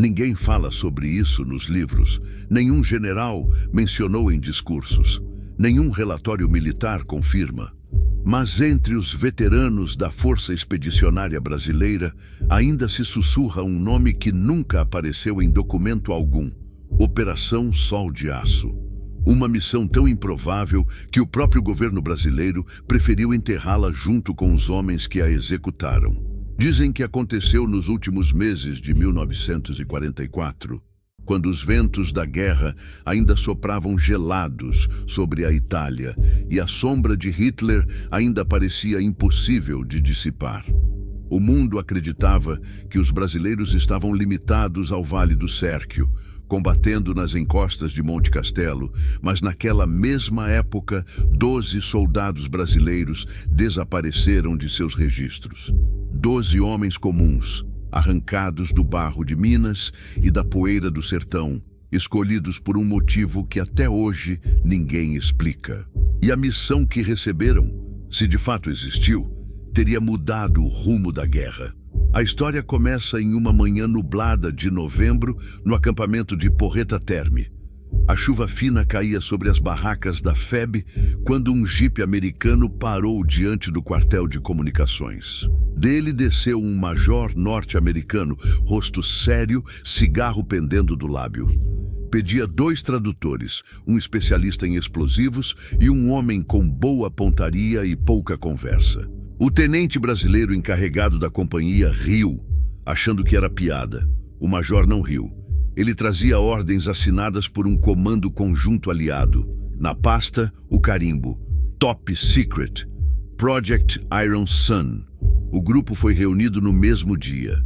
Ninguém fala sobre isso nos livros, nenhum general mencionou em discursos, nenhum relatório militar confirma. Mas entre os veteranos da Força Expedicionária Brasileira ainda se sussurra um nome que nunca apareceu em documento algum: Operação Sol de Aço. Uma missão tão improvável que o próprio governo brasileiro preferiu enterrá-la junto com os homens que a executaram. Dizem que aconteceu nos últimos meses de 1944, quando os ventos da guerra ainda sopravam gelados sobre a Itália e a sombra de Hitler ainda parecia impossível de dissipar. O mundo acreditava que os brasileiros estavam limitados ao Vale do Sérquio, combatendo nas encostas de Monte Castelo, mas naquela mesma época, 12 soldados brasileiros desapareceram de seus registros. 12 homens comuns, arrancados do barro de Minas e da poeira do sertão, escolhidos por um motivo que até hoje ninguém explica. E a missão que receberam, se de fato existiu, teria mudado o rumo da guerra. A história começa em uma manhã nublada de novembro no acampamento de Porreta Terme. A chuva fina caía sobre as barracas da FEB quando um jipe americano parou diante do quartel de comunicações. Dele desceu um major norte-americano, rosto sério, cigarro pendendo do lábio. Pedia 2 tradutores, um especialista em explosivos e um homem com boa pontaria e pouca conversa. O tenente brasileiro encarregado da companhia riu, achando que era piada. O major não riu. Ele trazia ordens assinadas por um comando conjunto aliado. Na pasta, o carimbo: Top Secret, Project Iron Sun. O grupo foi reunido no mesmo dia.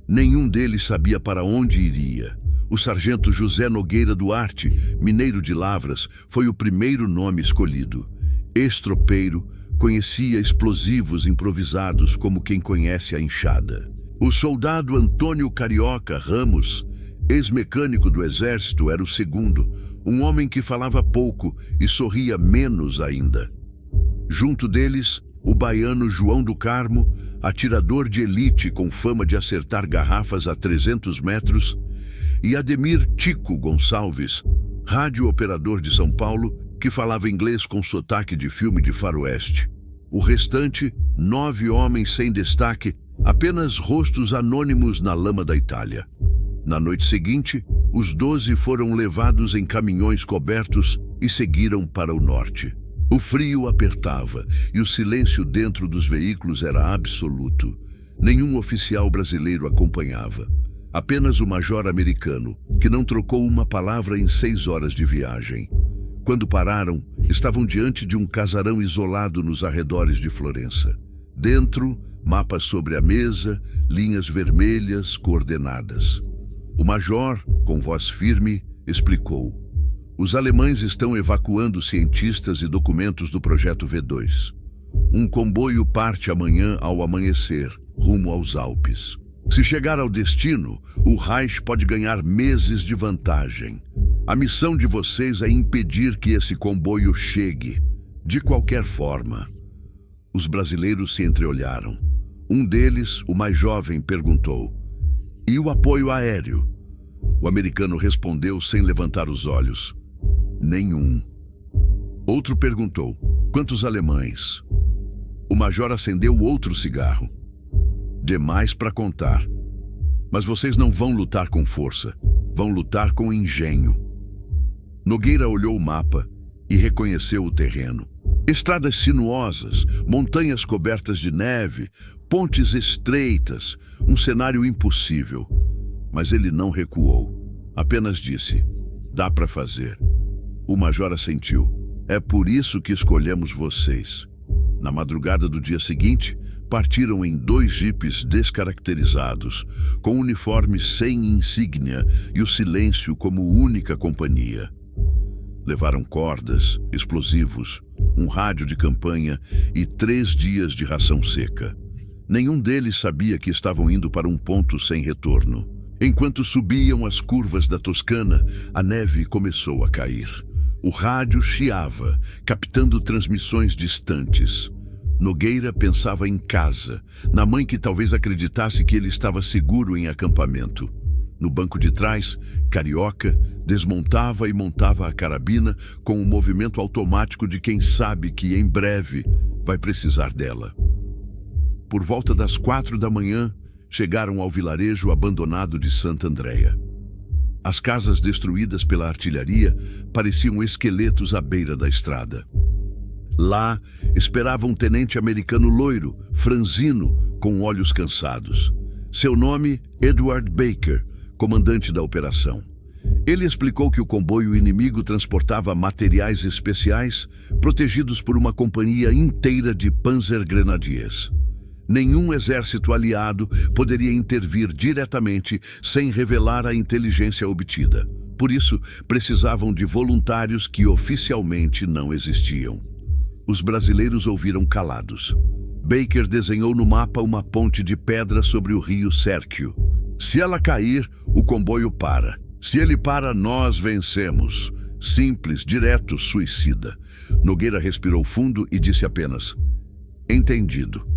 Nenhum deles sabia para onde iria. O sargento José Nogueira Duarte, mineiro de Lavras, foi o primeiro nome escolhido. Ex-tropeiro, conhecia explosivos improvisados como quem conhece a enxada. O soldado Antônio Carioca Ramos, ex-mecânico do Exército, era o segundo, um homem que falava pouco e sorria menos ainda. Junto deles, o baiano João do Carmo, atirador de elite com fama de acertar garrafas a 300 metros, e Ademir Tico Gonçalves, rádio-operador de São Paulo, que falava inglês com sotaque de filme de faroeste. O restante, 9 homens sem destaque, apenas rostos anônimos na lama da Itália. Na noite seguinte, os 12 foram levados em caminhões cobertos e seguiram para o norte. O frio apertava e o silêncio dentro dos veículos era absoluto. Nenhum oficial brasileiro acompanhava. Apenas o major americano, que não trocou uma palavra em 6 horas de viagem. Quando pararam, estavam diante de um casarão isolado nos arredores de Florença. Dentro, mapas sobre a mesa, linhas vermelhas, coordenadas. O major, com voz firme, explicou: os alemães estão evacuando cientistas e documentos do projeto V2. Um comboio parte amanhã ao amanhecer, rumo aos Alpes. Se chegar ao destino, o Reich pode ganhar meses de vantagem. A missão de vocês é impedir que esse comboio chegue, de qualquer forma. Os brasileiros se entreolharam. Um deles, o mais jovem, perguntou: e o apoio aéreo? O americano respondeu sem levantar os olhos: nenhum. Outro perguntou: quantos alemães? O major acendeu outro cigarro: demais para contar. Mas vocês não vão lutar com força, vão lutar com engenho. Nogueira olhou o mapa e reconheceu o terreno. Estradas sinuosas, montanhas cobertas de neve, pontes estreitas, um cenário impossível. Mas ele não recuou, apenas disse: dá para fazer. O major assentiu: é por isso que escolhemos vocês. Na madrugada do dia seguinte, partiram em 2 jipes descaracterizados, com uniformes sem insígnia e o silêncio como única companhia. Levaram cordas, explosivos, um rádio de campanha e 3 dias de ração seca. Nenhum deles sabia que estavam indo para um ponto sem retorno. Enquanto subiam as curvas da Toscana, a neve começou a cair. O rádio chiava, captando transmissões distantes. Nogueira pensava em casa, na mãe que talvez acreditasse que ele estava seguro em acampamento. No banco de trás, Carioca desmontava e montava a carabina com o movimento automático de quem sabe que em breve vai precisar dela. Por volta das 4 da manhã, chegaram ao vilarejo abandonado de Santa Andréia. As casas destruídas pela artilharia pareciam esqueletos à beira da estrada. Lá esperava um tenente americano loiro, franzino, com olhos cansados. Seu nome, Edward Baker, comandante da operação. Ele explicou que o comboio inimigo transportava materiais especiais protegidos por uma companhia inteira de Panzer Grenadiers. Nenhum exército aliado poderia intervir diretamente sem revelar a inteligência obtida. Por isso, precisavam de voluntários que oficialmente não existiam. Os brasileiros ouviram calados. Baker desenhou no mapa uma ponte de pedra sobre o rio Sérquio. Se ela cair, o comboio para. Se ele para, nós vencemos. Simples, direto, suicida. Nogueira respirou fundo e disse apenas: entendido.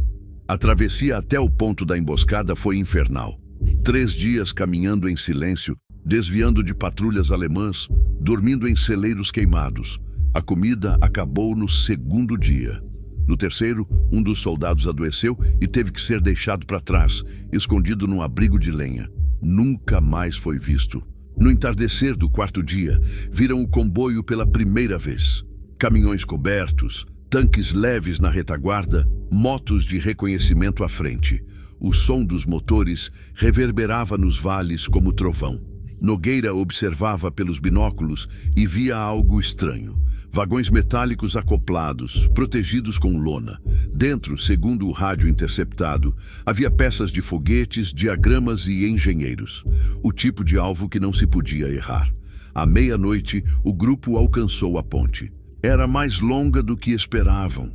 A travessia até o ponto da emboscada foi infernal. 3 dias caminhando em silêncio, desviando de patrulhas alemãs, dormindo em celeiros queimados. A comida acabou no 2º dia. No 3º, um dos soldados adoeceu e teve que ser deixado para trás, escondido num abrigo de lenha. Nunca mais foi visto. No entardecer do 4º dia, viram o comboio pela primeira vez. Caminhões cobertos, tanques leves na retaguarda, motos de reconhecimento à frente. O som dos motores reverberava nos vales como trovão. Nogueira observava pelos binóculos e via algo estranho. Vagões metálicos acoplados, protegidos com lona. Dentro, segundo o rádio interceptado, havia peças de foguetes, diagramas e engenheiros. O tipo de alvo que não se podia errar. À meia-noite, o grupo alcançou a ponte. Era mais longa do que esperavam.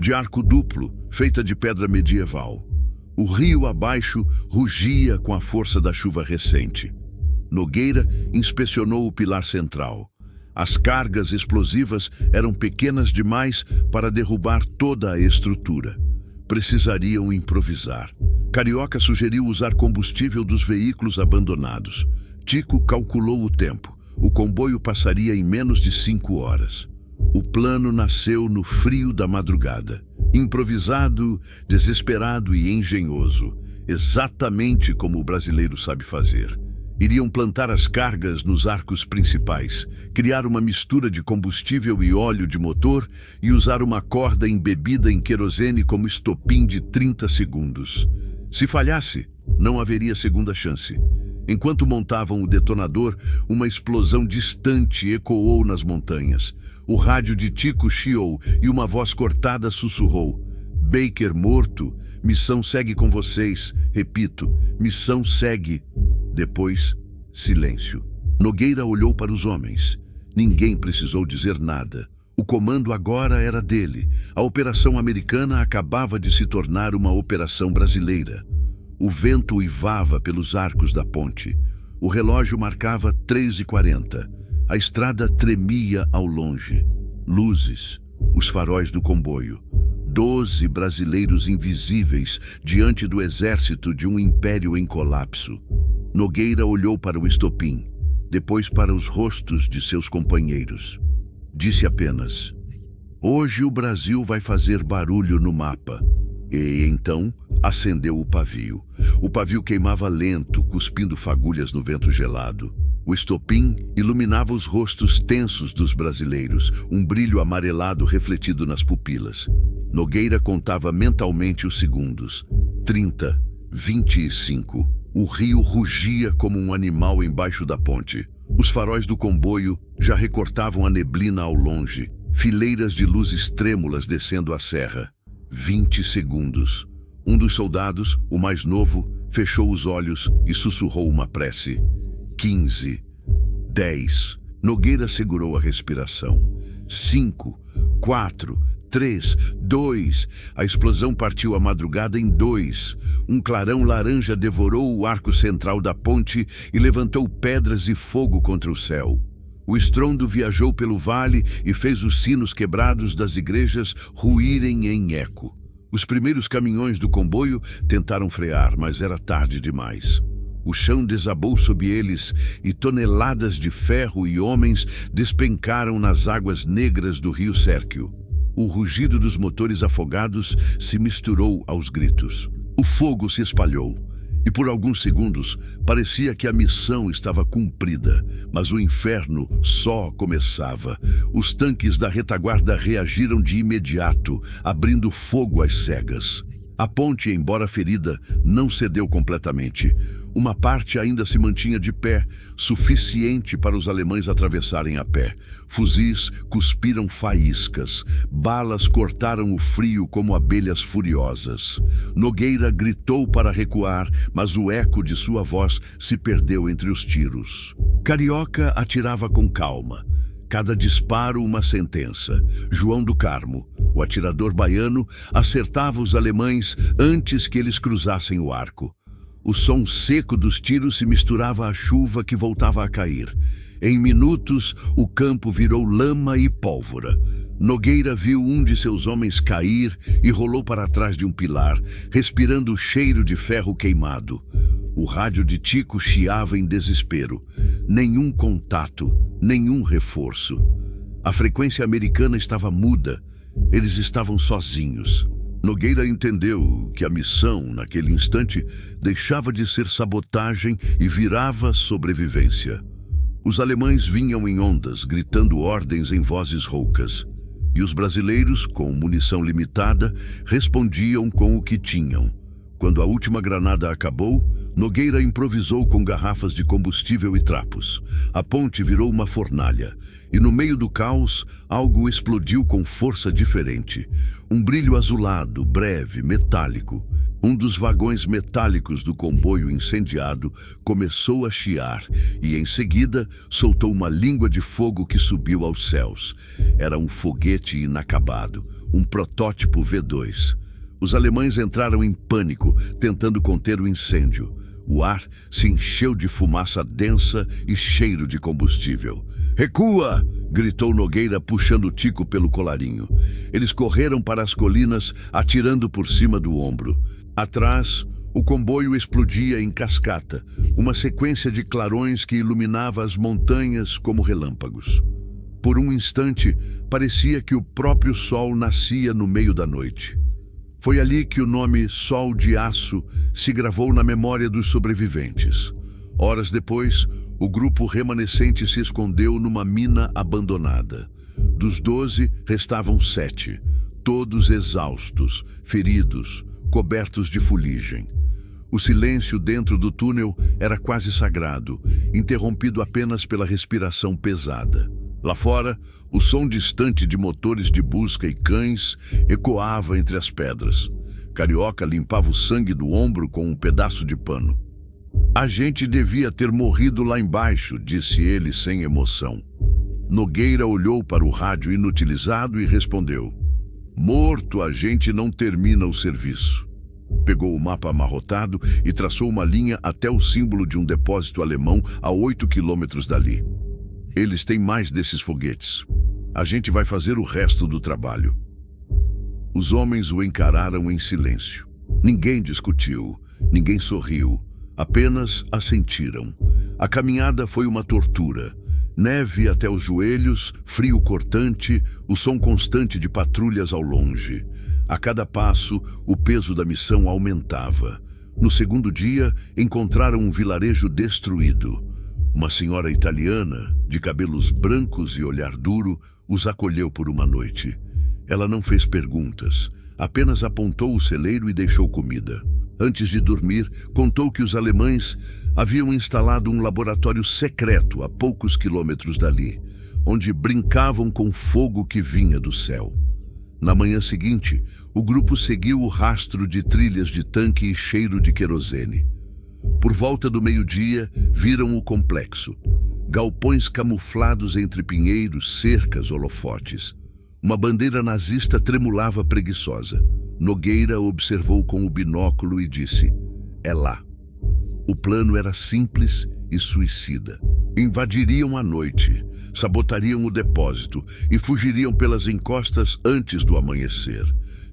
De arco duplo, feita de pedra medieval. O rio abaixo rugia com a força da chuva recente. Nogueira inspecionou o pilar central. As cargas explosivas eram pequenas demais para derrubar toda a estrutura. Precisariam improvisar. Carioca sugeriu usar combustível dos veículos abandonados. Tico calculou o tempo. O comboio passaria em menos de 5 horas. O plano nasceu no frio da madrugada. Improvisado, desesperado e engenhoso. Exatamente como o brasileiro sabe fazer. Iriam plantar as cargas nos arcos principais, criar uma mistura de combustível e óleo de motor e usar uma corda embebida em querosene como estopim de 30 segundos. Se falhasse, não haveria segunda chance. Enquanto montavam o detonador, uma explosão distante ecoou nas montanhas. O rádio de Tico chiou e uma voz cortada sussurrou: Baker morto, missão segue com vocês. Repito, missão segue. Depois, silêncio. Nogueira olhou para os homens. Ninguém precisou dizer nada. O comando agora era dele. A operação americana acabava de se tornar uma operação brasileira. O vento uivava pelos arcos da ponte. O relógio marcava 3h40. A estrada tremia ao longe. Luzes, os faróis do comboio. 12 brasileiros invisíveis diante do exército de um império em colapso. Nogueira olhou para o estopim, depois para os rostos de seus companheiros. Disse apenas: hoje o Brasil vai fazer barulho no mapa. E então acendeu o pavio. O pavio queimava lento, cuspindo fagulhas no vento gelado. O estopim iluminava os rostos tensos dos brasileiros, um brilho amarelado refletido nas pupilas. Nogueira contava mentalmente os segundos. 30, 25. O rio rugia como um animal embaixo da ponte. Os faróis do comboio já recortavam a neblina ao longe, fileiras de luzes trêmulas descendo a serra. 20 segundos. Um dos soldados, o mais novo, fechou os olhos e sussurrou uma prece. 15, 10. Nogueira segurou a respiração. 5, 4, 3, 2. A explosão partiu a madrugada em 2. Um clarão laranja devorou o arco central da ponte e levantou pedras e fogo contra o céu. O estrondo viajou pelo vale e fez os sinos quebrados das igrejas ruírem em eco. Os primeiros caminhões do comboio tentaram frear, mas era tarde demais. O chão desabou sob eles e toneladas de ferro e homens despencaram nas águas negras do rio Sérquio. O rugido dos motores afogados se misturou aos gritos. O fogo se espalhou e por alguns segundos parecia que a missão estava cumprida, mas o inferno só começava. Os tanques da retaguarda reagiram de imediato, abrindo fogo às cegas. A ponte, embora ferida, não cedeu completamente. Uma parte ainda se mantinha de pé, suficiente para os alemães atravessarem a pé. Fuzis cuspiram faíscas. Balas cortaram o frio como abelhas furiosas. Nogueira gritou para recuar, mas o eco de sua voz se perdeu entre os tiros. Carioca atirava com calma. Cada disparo uma sentença. João do Carmo, o atirador baiano, acertava os alemães antes que eles cruzassem o arco. O som seco dos tiros se misturava à chuva que voltava a cair. Em minutos, o campo virou lama e pólvora. Nogueira viu um de seus homens cair e rolou para trás de um pilar, respirando o cheiro de ferro queimado. O rádio de Tico chiava em desespero. Nenhum contato, nenhum reforço. A frequência americana estava muda. Eles estavam sozinhos. Nogueira entendeu que a missão, naquele instante, deixava de ser sabotagem e virava sobrevivência. Os alemães vinham em ondas, gritando ordens em vozes roucas. E os brasileiros, com munição limitada, respondiam com o que tinham. Quando a última granada acabou, Nogueira improvisou com garrafas de combustível e trapos. A ponte virou uma fornalha, e no meio do caos, algo explodiu com força diferente. Um brilho azulado, breve, metálico. Um dos vagões metálicos do comboio incendiado começou a chiar e, em seguida, soltou uma língua de fogo que subiu aos céus. Era um foguete inacabado, um protótipo V2. Os alemães entraram em pânico, tentando conter o incêndio. O ar se encheu de fumaça densa e cheiro de combustível. "Recua!" gritou Nogueira, puxando Tico pelo colarinho. Eles correram para as colinas, atirando por cima do ombro. Atrás, o comboio explodia em cascata, uma sequência de clarões que iluminava as montanhas como relâmpagos. Por um instante, parecia que o próprio sol nascia no meio da noite. Foi ali que o nome Sol de Aço se gravou na memória dos sobreviventes. Horas depois, o grupo remanescente se escondeu numa mina abandonada. Dos 12, restavam 7, todos exaustos, feridos, cobertos de fuligem. O silêncio dentro do túnel era quase sagrado, interrompido apenas pela respiração pesada. Lá fora, o som distante de motores de busca e cães ecoava entre as pedras. Carioca limpava o sangue do ombro com um pedaço de pano. "A gente devia ter morrido lá embaixo", disse ele sem emoção. Nogueira olhou para o rádio inutilizado e respondeu: "Morto, a gente não termina o serviço." Pegou o mapa amarrotado e traçou uma linha até o símbolo de um depósito alemão a 8 quilômetros dali. "Eles têm mais desses foguetes. A gente vai fazer o resto do trabalho." Os homens o encararam em silêncio. Ninguém discutiu, ninguém sorriu, apenas assentiram. A caminhada foi uma tortura. Neve até os joelhos, frio cortante, o som constante de patrulhas ao longe. A cada passo, o peso da missão aumentava. No segundo dia, encontraram um vilarejo destruído. Uma senhora italiana, de cabelos brancos e olhar duro, os acolheu por uma noite. Ela não fez perguntas, apenas apontou o celeiro e deixou comida. Antes de dormir, contou que os alemães haviam instalado um laboratório secreto a poucos quilômetros dali, onde brincavam com fogo que vinha do céu. Na manhã seguinte, o grupo seguiu o rastro de trilhas de tanque e cheiro de querosene. Por volta do meio-dia, viram o complexo. Galpões camuflados entre pinheiros, cercas, holofotes. Uma bandeira nazista tremulava preguiçosa. Nogueira observou com o binóculo e disse: "É lá." O plano era simples e suicida. Invadiriam à noite, sabotariam o depósito e fugiriam pelas encostas antes do amanhecer.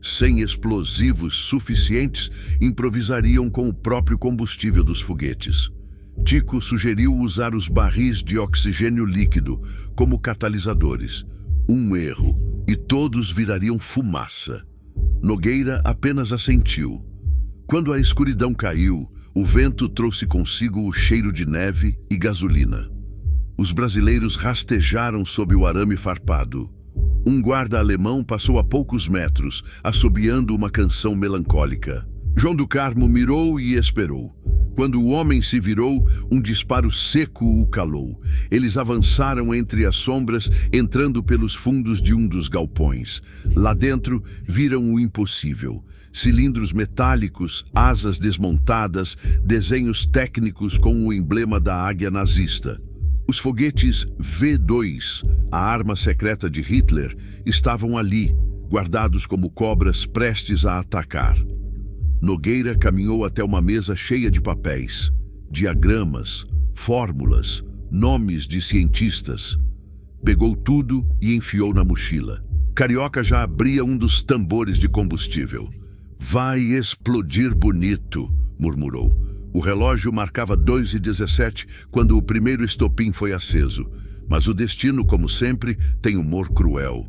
Sem explosivos suficientes, improvisariam com o próprio combustível dos foguetes. Tico sugeriu usar os barris de oxigênio líquido como catalisadores. Um erro, e todos virariam fumaça. Nogueira apenas assentiu. Quando a escuridão caiu, o vento trouxe consigo o cheiro de neve e gasolina. Os brasileiros rastejaram sob o arame farpado. Um guarda alemão passou a poucos metros, assobiando uma canção melancólica. João do Carmo mirou e esperou. Quando o homem se virou, um disparo seco o calou. Eles avançaram entre as sombras, entrando pelos fundos de um dos galpões. Lá dentro, viram o impossível. Cilindros metálicos, asas desmontadas, desenhos técnicos com o emblema da águia nazista. Os foguetes V2, a arma secreta de Hitler, estavam ali, guardados como cobras prestes a atacar. Nogueira caminhou até uma mesa cheia de papéis, diagramas, fórmulas, nomes de cientistas. Pegou tudo e enfiou na mochila. Carioca já abria um dos tambores de combustível. "Vai explodir bonito", murmurou. O relógio marcava 2h17 quando o primeiro estopim foi aceso. Mas o destino, como sempre, tem humor cruel.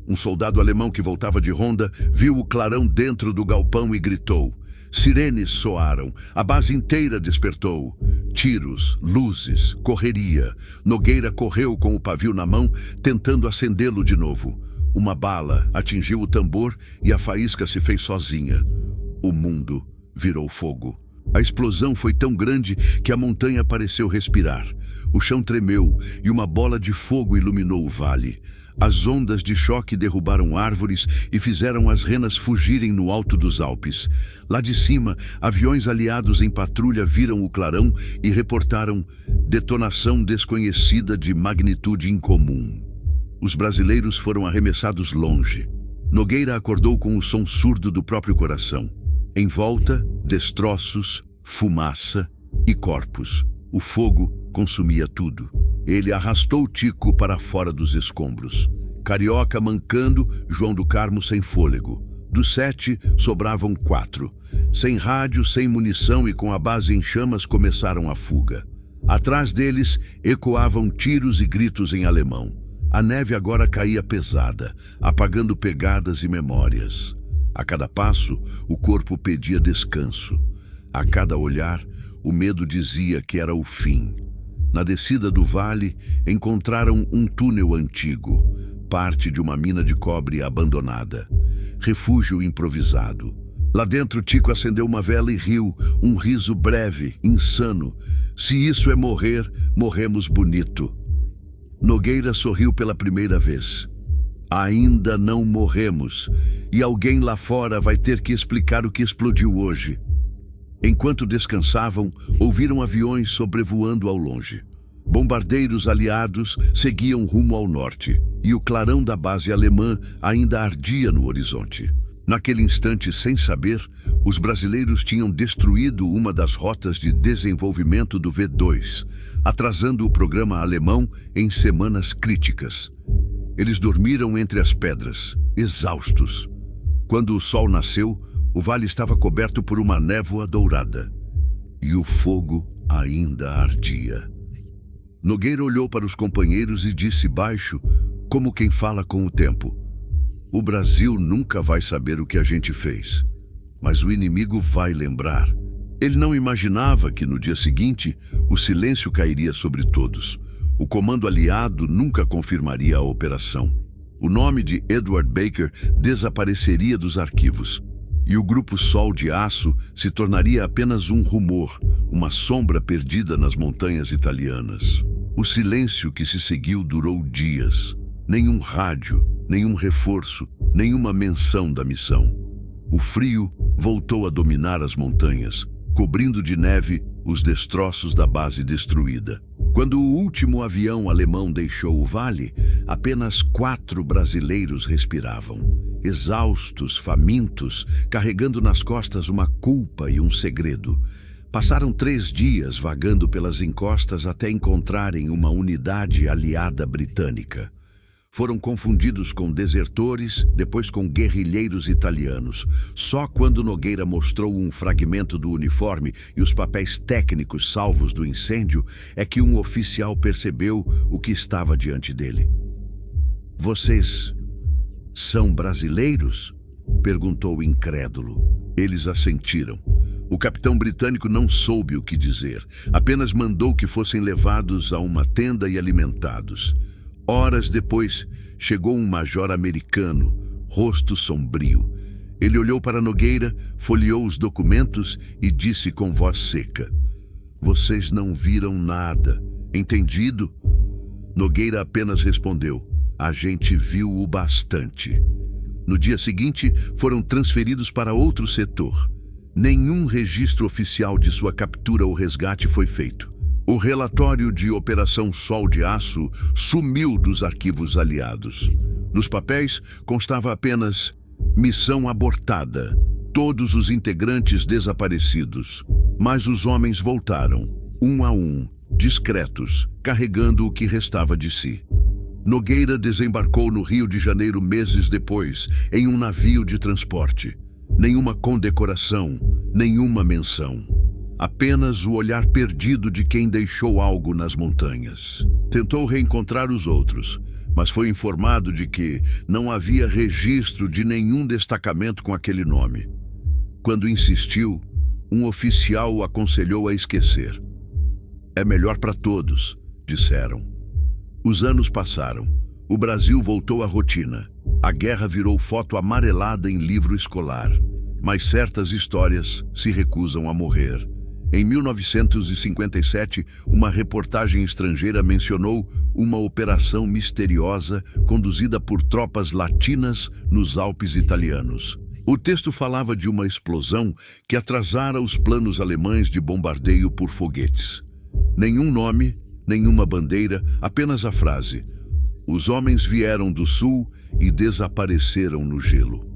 Um soldado alemão que voltava de ronda viu o clarão dentro do galpão e gritou. Sirenes soaram, a base inteira despertou. Tiros, luzes, correria. Nogueira correu com o pavio na mão, tentando acendê-lo de novo. Uma bala atingiu o tambor e a faísca se fez sozinha. O mundo virou fogo. A explosão foi tão grande que a montanha pareceu respirar. O chão tremeu e uma bola de fogo iluminou o vale. As ondas de choque derrubaram árvores e fizeram as renas fugirem no alto dos Alpes. Lá de cima, aviões aliados em patrulha viram o clarão e reportaram detonação desconhecida de magnitude incomum. Os brasileiros foram arremessados longe. Nogueira acordou com o som surdo do próprio coração. Em volta, destroços, fumaça e corpos. O fogo consumia tudo. Ele arrastou Tico para fora dos escombros. Carioca mancando, João do Carmo sem fôlego. Dos 7, sobravam 4. Sem rádio, sem munição e com a base em chamas, começaram a fuga. Atrás deles, ecoavam tiros e gritos em alemão. A neve agora caía pesada, apagando pegadas e memórias. A cada passo, o corpo pedia descanso. A cada olhar, o medo dizia que era o fim. Na descida do vale, encontraram um túnel antigo, parte de uma mina de cobre abandonada. Refúgio improvisado. Lá dentro, Tico acendeu uma vela e riu, um riso breve, insano. Se isso é morrer, morremos bonito. Nogueira sorriu pela primeira vez. Ainda não morremos, e alguém lá fora vai ter que explicar o que explodiu hoje. Enquanto descansavam, ouviram aviões sobrevoando ao longe. Bombardeiros aliados seguiam rumo ao norte, e o clarão da base alemã ainda ardia no horizonte. Naquele instante, sem saber, os brasileiros tinham destruído uma das rotas de desenvolvimento do V2, atrasando o programa alemão em semanas críticas. Eles dormiram entre as pedras, exaustos. Quando o sol nasceu, o vale estava coberto por uma névoa dourada. E o fogo ainda ardia. Nogueira olhou para os companheiros e disse baixo, como quem fala com o tempo. O Brasil nunca vai saber o que a gente fez, mas o inimigo vai lembrar. Ele não imaginava que no dia seguinte o silêncio cairia sobre todos. O comando aliado nunca confirmaria a operação. O nome de Edward Baker desapareceria dos arquivos. E o Grupo Sol de Aço se tornaria apenas um rumor, uma sombra perdida nas montanhas italianas. O silêncio que se seguiu durou dias. Nenhum rádio, nenhum reforço, nenhuma menção da missão. O frio voltou a dominar as montanhas, cobrindo de neve os destroços da base destruída. Quando o último avião alemão deixou o vale, apenas 4 brasileiros respiravam. Exaustos, famintos, carregando nas costas uma culpa e um segredo. Passaram 3 dias vagando pelas encostas até encontrarem uma unidade aliada britânica. Foram confundidos com desertores, depois com guerrilheiros italianos. Só quando Nogueira mostrou um fragmento do uniforme e os papéis técnicos salvos do incêndio é que um oficial percebeu o que estava diante dele. "Vocês são brasileiros?" perguntou incrédulo. Eles assentiram. O capitão britânico não soube o que dizer, apenas mandou que fossem levados a uma tenda e alimentados. Horas depois, chegou um major americano, rosto sombrio. Ele olhou para Nogueira, folheou os documentos e disse com voz seca: "Vocês não viram nada, entendido?" Nogueira apenas respondeu: "A gente viu o bastante." No dia seguinte, foram transferidos para outro setor. Nenhum registro oficial de sua captura ou resgate foi feito. O relatório de Operação Sol de Aço sumiu dos arquivos aliados. Nos papéis constava apenas "missão abortada, todos os integrantes desaparecidos." Mas os homens voltaram, um a um, discretos, carregando o que restava de si. Nogueira desembarcou no Rio de Janeiro meses depois, em um navio de transporte. Nenhuma condecoração, nenhuma menção. Apenas o olhar perdido de quem deixou algo nas montanhas. Tentou reencontrar os outros, mas foi informado de que não havia registro de nenhum destacamento com aquele nome. Quando insistiu, um oficial o aconselhou a esquecer. "É melhor para todos", disseram. Os anos passaram. O Brasil voltou à rotina. A guerra virou foto amarelada em livro escolar. Mas certas histórias se recusam a morrer. Em 1957, uma reportagem estrangeira mencionou uma operação misteriosa conduzida por tropas latinas nos Alpes italianos. O texto falava de uma explosão que atrasara os planos alemães de bombardeio por foguetes. Nenhum nome, nenhuma bandeira, apenas a frase: "Os homens vieram do sul e desapareceram no gelo."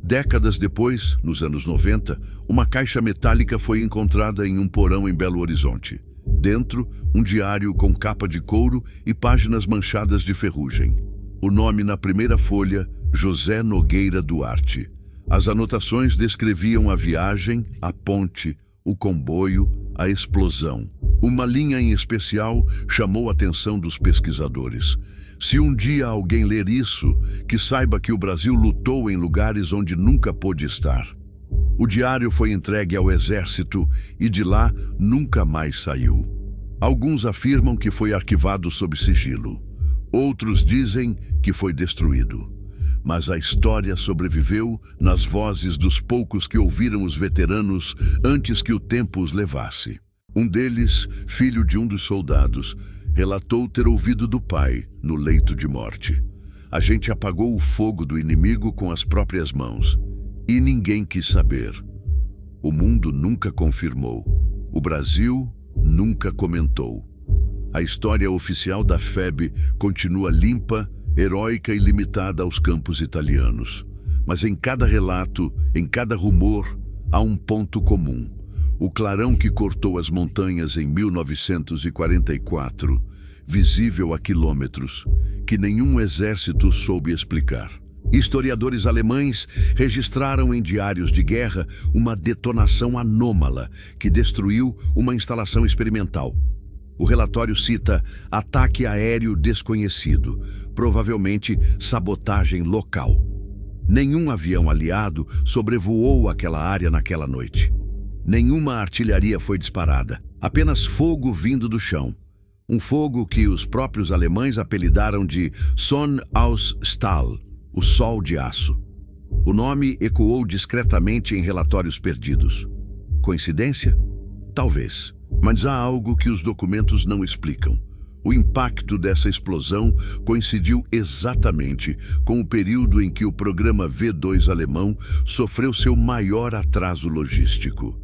Décadas depois, nos anos 90, uma caixa metálica foi encontrada em um porão em Belo Horizonte. Dentro, um diário com capa de couro e páginas manchadas de ferrugem. O nome na primeira folha: José Nogueira Duarte. As anotações descreviam a viagem, a ponte, o comboio, a explosão. Uma linha em especial chamou a atenção dos pesquisadores. Se um dia alguém ler isso, que saiba que o Brasil lutou em lugares onde nunca pôde estar. O diário foi entregue ao exército e de lá nunca mais saiu. Alguns afirmam que foi arquivado sob sigilo. Outros dizem que foi destruído. Mas a história sobreviveu nas vozes dos poucos que ouviram os veteranos antes que o tempo os levasse. Um deles, filho de um dos soldados, relatou ter ouvido do pai no leito de morte: "A gente apagou o fogo do inimigo com as próprias mãos. E ninguém quis saber. O mundo nunca confirmou. O Brasil nunca comentou." A história oficial da FEB continua limpa, heróica e limitada aos campos italianos. Mas em cada relato, em cada rumor, há um ponto comum: o clarão que cortou as montanhas em 1944, visível a quilômetros, que nenhum exército soube explicar. Historiadores alemães registraram em diários de guerra uma detonação anômala que destruiu uma instalação experimental. O relatório cita ataque aéreo desconhecido, provavelmente sabotagem local. Nenhum avião aliado sobrevoou aquela área naquela noite. Nenhuma artilharia foi disparada, apenas fogo vindo do chão. Um fogo que os próprios alemães apelidaram de Sonne aus Stahl, o Sol de Aço. O nome ecoou discretamente em relatórios perdidos. Coincidência? Talvez. Mas há algo que os documentos não explicam. O impacto dessa explosão coincidiu exatamente com o período em que o programa V2 alemão sofreu seu maior atraso logístico.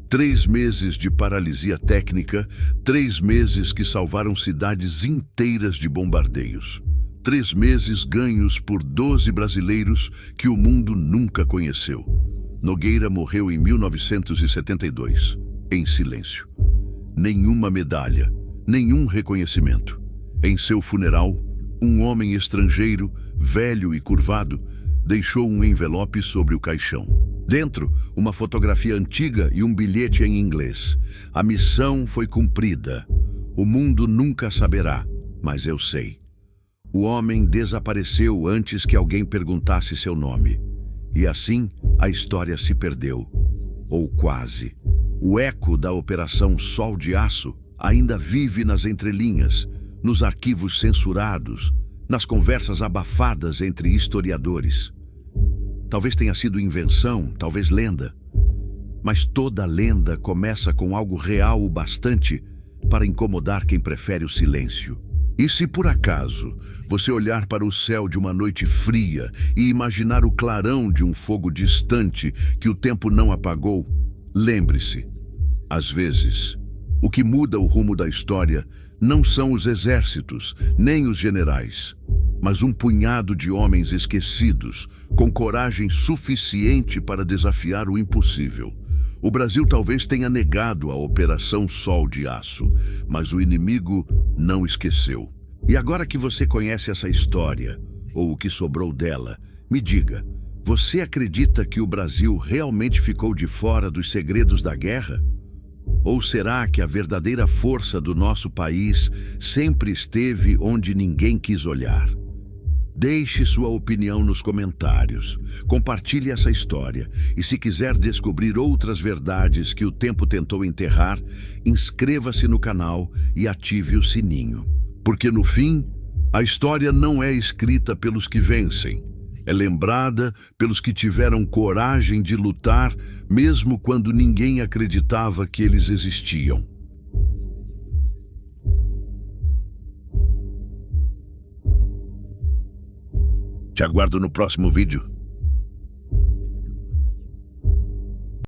3 meses de paralisia técnica, 3 meses que salvaram cidades inteiras de bombardeios. 3 meses ganhos por 12 brasileiros que o mundo nunca conheceu. Nogueira morreu em 1972, em silêncio. Nenhuma medalha, nenhum reconhecimento. Em seu funeral, Um homem estrangeiro, velho e curvado, deixou um envelope sobre o caixão. Dentro, uma fotografia antiga e um bilhete em inglês. A missão foi cumprida. O mundo nunca saberá, mas eu sei. O homem desapareceu antes que alguém perguntasse seu nome. E assim, a história se perdeu. Ou quase. O eco da Operação Sol de Aço ainda vive nas entrelinhas, nos arquivos censurados, nas conversas abafadas entre historiadores. Talvez tenha sido invenção, talvez lenda. Mas toda lenda começa com algo real o bastante para incomodar quem prefere o silêncio. E se por acaso você olhar para o céu de uma noite fria e imaginar o clarão de um fogo distante que o tempo não apagou, lembre-se, às vezes, o que muda o rumo da história não são os exércitos, nem os generais, mas um punhado de homens esquecidos, com coragem suficiente para desafiar o impossível. O Brasil talvez tenha negado a Operação Sol de Aço, mas o inimigo não esqueceu. E agora que você conhece essa história, ou o que sobrou dela, me diga, você acredita que o Brasil realmente ficou de fora dos segredos da guerra? Ou será que a verdadeira força do nosso país sempre esteve onde ninguém quis olhar? Deixe sua opinião nos comentários, compartilhe essa história e se quiser descobrir outras verdades que o tempo tentou enterrar, inscreva-se no canal e ative o sininho. Porque no fim, a história não é escrita pelos que vencem, é lembrada pelos que tiveram coragem de lutar mesmo quando ninguém acreditava que eles existiam. Te aguardo no próximo vídeo.